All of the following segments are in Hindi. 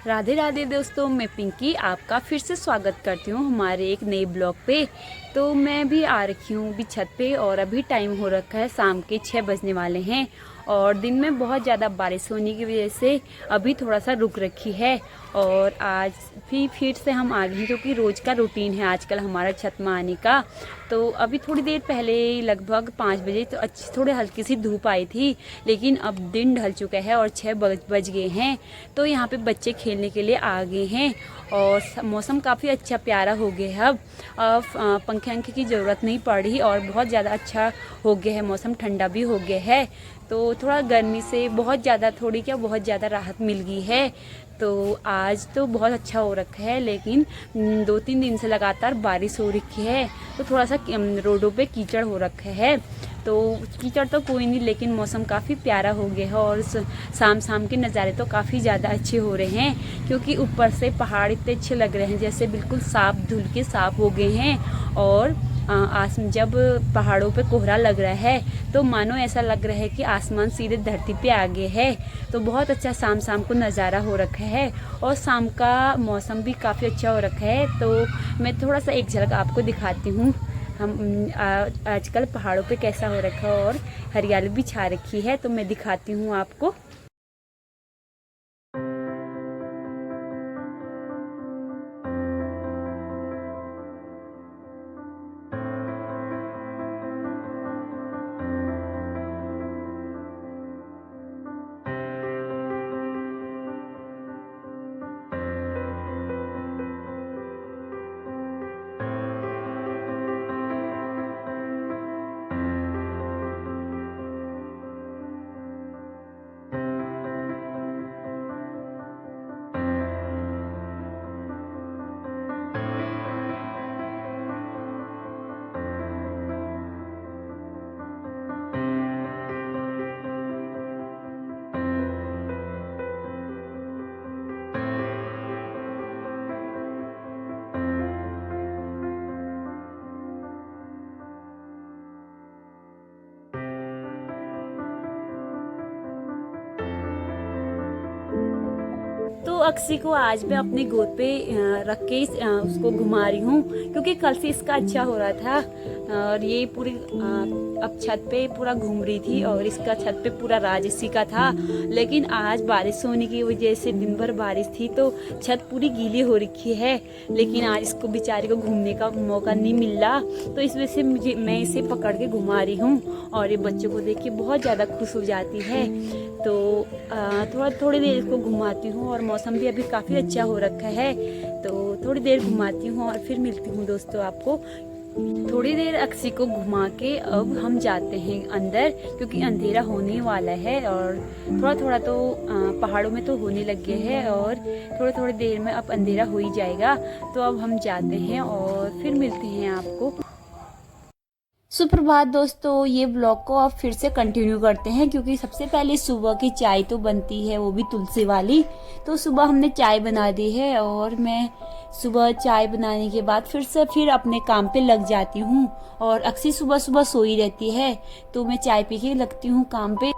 राधे राधे दोस्तों, मैं पिंकी आपका फिर से स्वागत करती हूँ हमारे एक नए ब्लॉग पे। तो मैं भी आ रखी हूँ अभी छत पे और अभी टाइम हो रखा है, शाम के 6 बजने वाले हैं और दिन में बहुत ज़्यादा बारिश होने की वजह से अभी थोड़ा सा रुक रखी है। और आज भी फिर से हम आ गए हैं क्योंकि रोज़ का रूटीन है आजकल हमारा छत में आने का। तो अभी थोड़ी देर पहले लगभग 5 बजे तो अच्छी थोड़ी हल्की सी धूप आई थी, लेकिन अब दिन ढल चुका है और 6 बज गए हैं। तो यहाँ पे बच्चे खेलने के लिए आ गए हैं और मौसम काफ़ी अच्छा प्यारा हो गया है। अब पंखे की ज़रूरत नहीं पड़ी और बहुत ज़्यादा अच्छा हो गया है, मौसम ठंडा भी हो गया है। तो थोड़ा गर्मी से बहुत ज़्यादा राहत मिल गई है। तो आज तो बहुत अच्छा हो रखा है, लेकिन 2-3 दिन से लगातार बारिश हो रखी है तो थोड़ा सा रोडों पे कीचड़ हो रखा है। तो कीचड़ तो कोई नहीं, लेकिन मौसम काफ़ी प्यारा हो गया है और शाम के नज़ारे तो काफ़ी ज़्यादा अच्छे हो रहे हैं क्योंकि ऊपर से पहाड़ इतने अच्छे लग रहे हैं, जैसे बिल्कुल साफ धुल के साफ हो गए हैं। और जब पहाड़ों पे कोहरा लग रहा है तो मानो ऐसा लग रहा है कि आसमान सीधे धरती पे आ गए है। तो बहुत अच्छा शाम को नज़ारा हो रखा है और शाम का मौसम भी काफ़ी अच्छा हो रखा है। तो मैं थोड़ा सा एक झलक आपको दिखाती हूँ हम आजकल पहाड़ों पे कैसा हो रखा है और हरियाली भी छा रखी है, तो मैं दिखाती हूँ आपको। तो अक्सी को आज मैं अपनी गोद पे रख के उसको घुमा रही हूँ क्योंकि कल से इसका अच्छा हो रहा था और ये पूरी अब छत पे पूरा घूम रही थी और इसका छत पे पूरा राज इसी का था। लेकिन आज बारिश होने की वजह से दिन भर बारिश थी तो छत पूरी गीली हो रखी है, लेकिन आज इसको बेचारे को घूमने का मौका नहीं मिल रहा। तो इस वजह से मैं इसे पकड़ के घुमा रही हूँ और ये बच्चों को देख के बहुत ज़्यादा खुश हो जाती है। तो थोड़ी देर इसको घुमाती हूँ और मौसम भी अभी काफ़ी अच्छा हो रखा है, तो थोड़ी देर घुमाती हूँ और फिर मिलती हूँ दोस्तों आपको। थोड़ी देर अक्सी को घुमा के अब हम जाते हैं अंदर क्योंकि अंधेरा होने वाला है और थोड़ा तो पहाड़ों में तो होने लग गया है और थोड़ी देर में अब अंधेरा हो ही जाएगा। तो अब हम जाते हैं और फिर मिलते हैं आपको। सुप्रभात दोस्तों, ये ब्लॉग को अब फिर से कंटिन्यू करते हैं क्योंकि सबसे पहले सुबह की चाय तो बनती है, वो भी तुलसी वाली। तो सुबह हमने चाय बना दी है और मैं सुबह चाय बनाने के बाद फिर अपने काम पे लग जाती हूँ। और अक्सर सुबह सोई रहती है तो मैं चाय पी के लगती हूँ काम पे।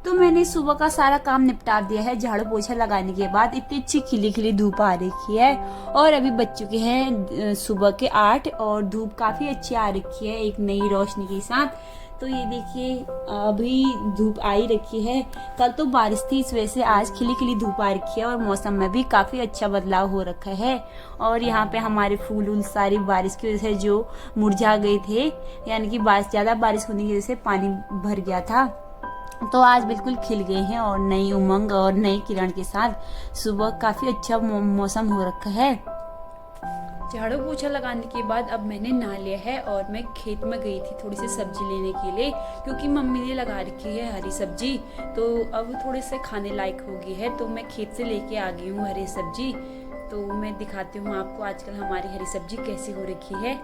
तो मैंने सुबह का सारा काम निपटा दिया है। झाड़ू पोछा लगाने के बाद इतनी अच्छी खिली खिली धूप आ रखी है और अभी बज चुके हैं सुबह के 8 और धूप काफी अच्छी आ रखी है एक नई रोशनी के साथ। तो ये देखिए अभी धूप आ ही रखी है। कल तो बारिश थी, इस वजह से आज खिली खिली धूप आ रखी है और मौसम में भी काफी अच्छा बदलाव हो रखा है। और यहाँ पे हमारे फूल सारी बारिश की वजह से जो मुरझा गए थे, यानी कि ज्यादा बारिश होने की वजह से पानी भर गया था, तो आज बिल्कुल खिल गए हैं और नई उमंग और नई किरण के साथ सुबह काफी अच्छा मौसम हो रखा है। झाड़ू पोछा लगाने के बाद अब मैंने नहा लिया है और मैं खेत में गई थी थोड़ी सी सब्जी लेने के लिए, क्योंकि मम्मी ने लगा रखी है हरी सब्जी, तो अब थोड़े से खाने लायक हो गई है। तो मैं खेत से लेके आ गई हूँ हरी सब्जी। तो मैं दिखाती हूँ आपको आजकल हमारी हरी सब्जी कैसी हो रखी है।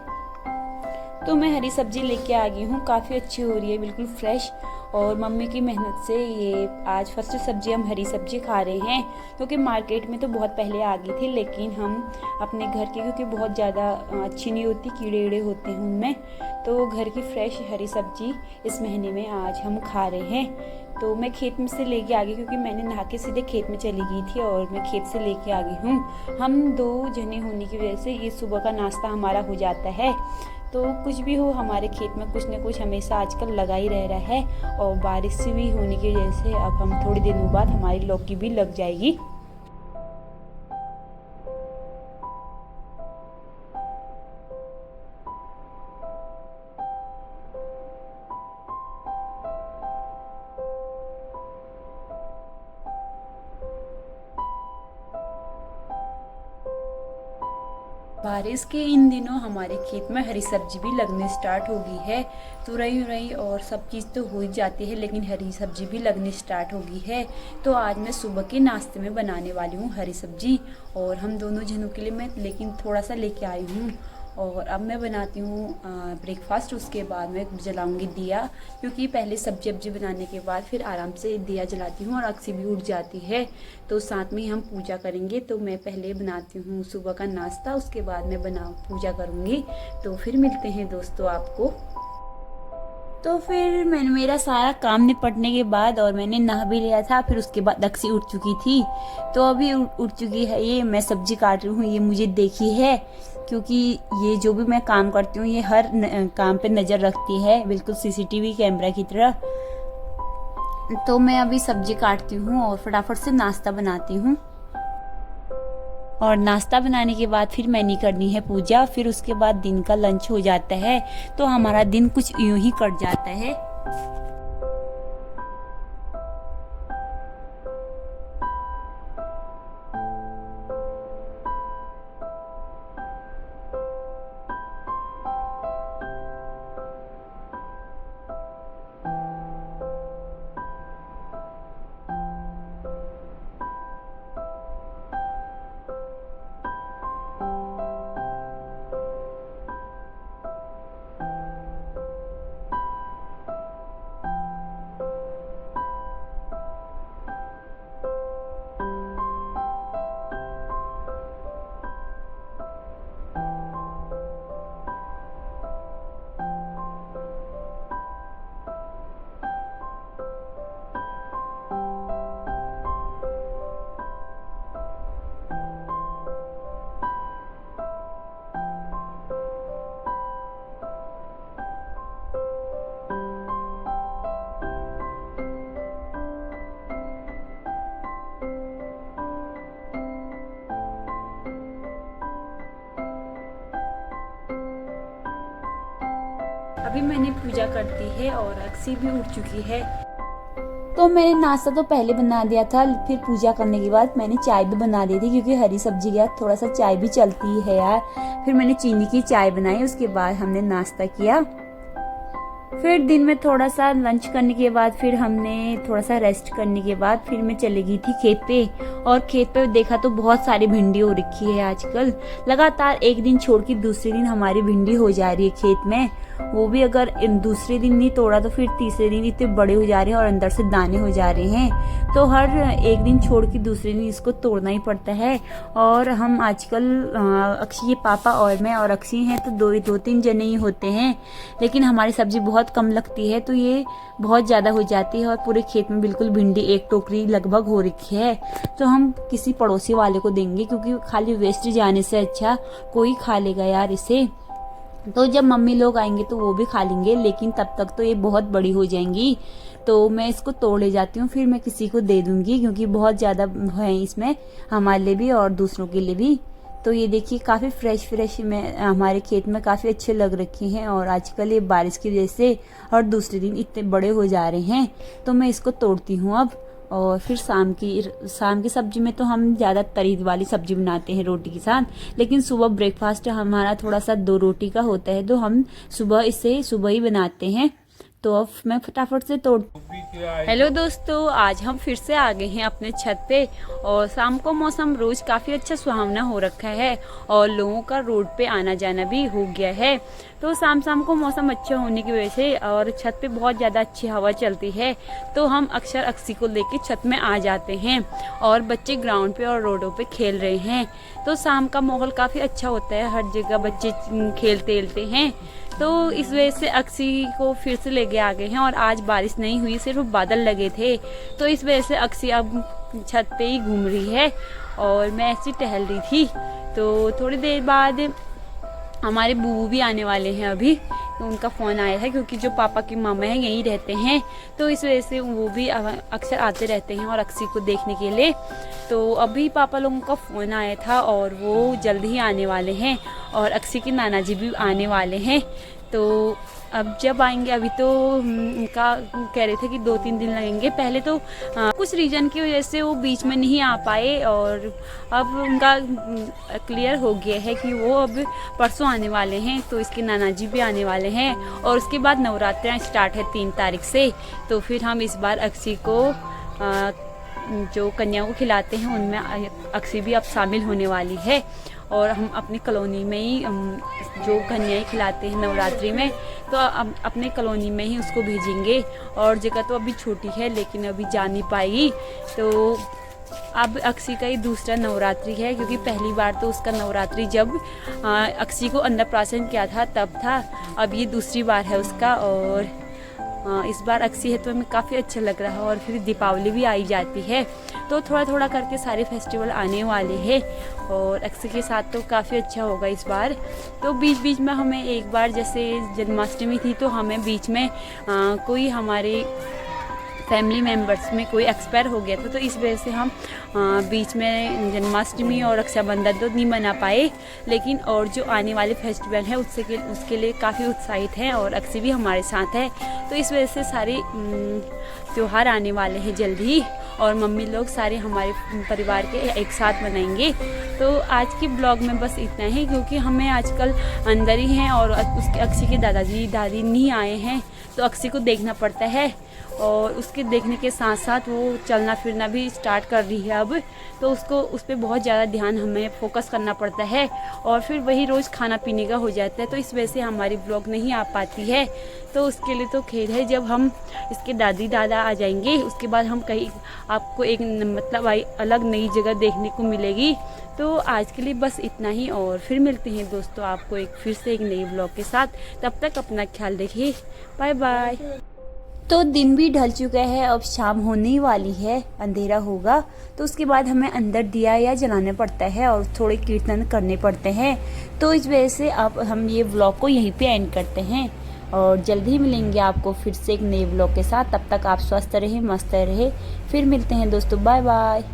तो मैं हरी सब्जी लेके आ गई हूँ, काफ़ी अच्छी हो रही है, बिल्कुल फ्रेश। और मम्मी की मेहनत से ये आज फर्स्ट सब्जी हम हरी सब्जी खा रहे हैं, क्योंकि मार्केट में तो बहुत पहले आ गई थी, लेकिन हम अपने घर की, क्योंकि बहुत ज़्यादा अच्छी नहीं होती, कीड़े वीड़े होते हैं उनमें, तो घर की फ्रेश हरी सब्जी इस महीने में आज हम खा रहे हैं। तो मैं खेत में से लेके आ गई, क्योंकि मैंने नहा के सीधे खेत में चली गई थी और मैं खेत से लेके आ गई हूँ। हम 2 जने होने की वजह से ये सुबह का नाश्ता हमारा हो जाता है। तो कुछ भी हो, हमारे खेत में कुछ न कुछ हमेशा आजकल लगा ही रह रहा है, और बारिश भी होने की वजह से अब हम थोड़ी दिनों बाद हमारी लौकी भी लग जाएगी। बारिश के इन दिनों हमारे खेत में हरी सब्जी भी लगने स्टार्ट हो गई है। तुरई और सब चीज़ तो हो ही जाती है, लेकिन हरी सब्जी भी लगने स्टार्ट हो गई है। तो आज मैं सुबह के नाश्ते में बनाने वाली हूँ हरी सब्जी, और हम दोनों जनों के लिए मैं लेकिन थोड़ा सा लेके आई हूँ। और अब मैं बनाती हूँ ब्रेकफास्ट, उसके बाद मैं जलाऊंगी दिया, क्योंकि पहले सब्जी वब्जी बनाने के बाद फिर आराम से दिया जलाती हूँ और अक्सी भी उठ जाती है, तो साथ में ही हम पूजा करेंगे। तो मैं पहले बनाती हूँ सुबह का नाश्ता, उसके बाद मैं पूजा करूँगी। तो फिर मिलते हैं दोस्तों आपको। तो फिर मैंने मेरा सारा काम निपटने के बाद, और मैंने नहा भी लिया था, फिर उसके बाद अक्सी उठ चुकी थी। तो अभी उठ चुकी है, ये मैं सब्जी काट रही हूँ, ये मुझे देखी है, क्योंकि ये जो भी मैं काम करती हूँ ये हर काम पे नज़र रखती है, बिल्कुल सीसीटीवी कैमरा की तरह। तो मैं अभी सब्जी काटती हूँ और फटाफट से नाश्ता बनाती हूँ, और नाश्ता बनाने के बाद फिर मैंने करनी है पूजा, फिर उसके बाद दिन का लंच हो जाता है। तो हमारा दिन कुछ यूं ही कट जाता है। अभी मैंने पूजा कर दी है और अक्सी भी उठ चुकी है। तो मैंने नाश्ता तो पहले बना दिया था, फिर पूजा करने के बाद मैंने चाय भी बना दी थी, क्योंकि हरी सब्जी के साथ थोड़ा सा चाय भी चलती है यार। फिर मैंने चीनी की चाय बनाई, उसके बाद हमने नाश्ता किया। फिर दिन में थोड़ा सा लंच करने के बाद फिर हमने थोड़ा सा रेस्ट करने के बाद फिर मैं चली गई थी खेत पे, और खेत पे देखा तो बहुत सारी भिंडी हो रखी है आजकल। लगातार एक दिन छोड़ के दूसरे दिन हमारी भिंडी हो जा रही है खेत में, वो भी अगर दूसरे दिन नहीं तोड़ा तो फिर तीसरे दिन इतने बड़े हो जा रहे हैं और अंदर से दाने हो जा रहे हैं। तो हर एक दिन छोड़ के दूसरे दिन इसको तोड़ना ही पड़ता है। और हम आजकल अक्षी के पापा और मैं और अक्षी हैं, तो 2-3 जने ही होते हैं, लेकिन हमारी सब्जी बहुत कम लगती है, तो ये बहुत ज़्यादा हो जाती है। और पूरे खेत में बिल्कुल भिंडी 1 टोकरी लगभग हो रखी है, तो हम किसी पड़ोसी वाले को देंगे, क्योंकि खाली वेस्ट जाने से अच्छा कोई खा लेगा यार इसे। तो जब मम्मी लोग आएंगे तो वो भी खा लेंगे, लेकिन तब तक तो ये बहुत बड़ी हो जाएंगी। तो मैं इसको तोड़ ले जाती हूँ, फिर मैं किसी को दे दूंगी, क्योंकि बहुत ज़्यादा है इसमें, हमारे लिए भी और दूसरों के लिए भी। तो ये देखिए काफ़ी फ्रेश में हमारे खेत में काफ़ी अच्छे लग रखे हैं, और आजकल ये बारिश की वजह से और दूसरे दिन इतने बड़े हो जा रहे हैं। तो मैं इसको तोड़ती हूँ अब, और फिर शाम की सब्जी में तो हम ज़्यादा तरी वाली सब्जी बनाते हैं रोटी के साथ, लेकिन सुबह ब्रेकफास्ट हमारा थोड़ा सा 2 रोटी का होता है, तो हम सुबह ही बनाते हैं। तो अब मैं फटाफट से तोड़। हेलो दोस्तों, आज हम फिर से आ गए हैं अपने छत पे और शाम को मौसम रोज काफ़ी अच्छा सुहावना हो रखा है और लोगों का रोड पे आना जाना भी हो गया है। तो शाम को मौसम अच्छा होने की वजह से और छत पे बहुत ज़्यादा अच्छी हवा चलती है, तो हम अक्सर अक्सी को लेके छत में आ जाते हैं और बच्चे ग्राउंड पे और रोडों पे खेल रहे हैं। तो शाम का माहौल काफ़ी अच्छा होता है, हर जगह बच्चे खेलते हैं। तो इस वजह से अक्सी को फिर से लेके आ गए हैं और आज बारिश नहीं हुई, सिर्फ बादल लगे थे, तो इस वजह से अक्सी अब छत पे ही घूम रही है और मैं ऐसी टहल रही थी। तो थोड़ी देर बाद हमारे बूबू भी आने वाले हैं अभी, तो उनका फ़ोन आया है क्योंकि जो पापा के मामा हैं यहीं रहते हैं, तो इस वजह से वो भी अक्सर आते रहते हैं और अक्सी को देखने के लिए। तो अभी पापा लोगों का फ़ोन आया था और वो जल्द ही आने वाले हैं और अक्सी के नाना जी भी आने वाले हैं। तो अब जब आएंगे, अभी तो उनका कह रहे थे कि 2-3 दिन लगेंगे। पहले तो कुछ रीज़न की वजह से वो बीच में नहीं आ पाए और अब उनका क्लियर हो गया है कि वो अब परसों आने वाले हैं। तो इसके नाना जी भी आने वाले हैं और उसके बाद नवरात्रि स्टार्ट है 3 तारीख से। तो फिर हम इस बार अक्सी को जो कन्याओं को खिलाते हैं उनमें अक्सी भी अब शामिल होने वाली है और हम अपनी कॉलोनी में ही जो कन्याएं खिलाते हैं नवरात्रि में, तो अब अपने कॉलोनी में ही उसको भेजेंगे। और जगह तो अभी छोटी है लेकिन अभी जा नहीं पाएगी। तो अब अक्सी का ही दूसरा नवरात्रि है, क्योंकि पहली बार तो उसका नवरात्रि जब अक्सी को अन्नप्राशन किया था तब था, अब ये दूसरी बार है उसका। और इस बार अक्सी है तो हमें काफ़ी अच्छा लग रहा है और फिर दीपावली भी आई जाती है, तो थोड़ा थोड़ा करके सारे फेस्टिवल आने वाले हैं और अक्सी के साथ तो काफ़ी अच्छा होगा इस बार। तो बीच बीच में हमें एक बार जैसे जन्माष्टमी थी तो हमें बीच में कोई हमारे फैमिली मेम्बर्स में कोई एक्सपायर हो गया था, तो इस वजह से हम बीच में जन्माष्टमी और रक्षाबंधन तो नहीं मना पाए, लेकिन और जो आने वाले फेस्टिवल है उसके लिए काफ़ी उत्साहित हैं और अक्सी भी हमारे साथ है। तो इस वजह से सारे त्यौहार आने वाले हैं जल्द ही और मम्मी लोग सारे हमारे परिवार के एक साथ मनाएंगे। तो आज की ब्लॉग में बस इतना ही, क्योंकि हमें आजकल अंदर ही हैं और उसके अक्सी के दादाजी दादी नहीं आए हैं, तो अक्सी को देखना पड़ता है और उसके देखने के साथ साथ वो चलना फिरना भी स्टार्ट कर रही है अब, तो उस पर बहुत ज़्यादा ध्यान हमें फोकस करना पड़ता है और फिर वही रोज़ खाना पीने का हो जाता है, तो इस वजह से हमारी ब्लॉग नहीं आ पाती है। तो उसके लिए तो खैर है, जब हम इसके दादी दादा आ जाएंगे उसके बाद हम कहीं आपको एक मतलब अलग नई जगह देखने को मिलेगी। तो आज के लिए बस इतना ही और फिर मिलते हैं दोस्तों आपको फिर से एक नई ब्लॉग के साथ। तब तक अपना ख्याल रखिए, बाय बाय। तो दिन भी ढल चुका है, अब शाम होने ही वाली है, अंधेरा होगा, तो उसके बाद हमें अंदर दिया या जलाने पड़ता है और थोड़े कीर्तन करने पड़ते हैं। तो इस वजह से अब हम ये व्लॉग को यहीं पे एंड करते हैं और जल्द ही मिलेंगे आपको फिर से एक नए व्लॉग के साथ। तब तक आप स्वस्थ रहें, मस्त रहें, फिर मिलते हैं दोस्तों, बाय बाय।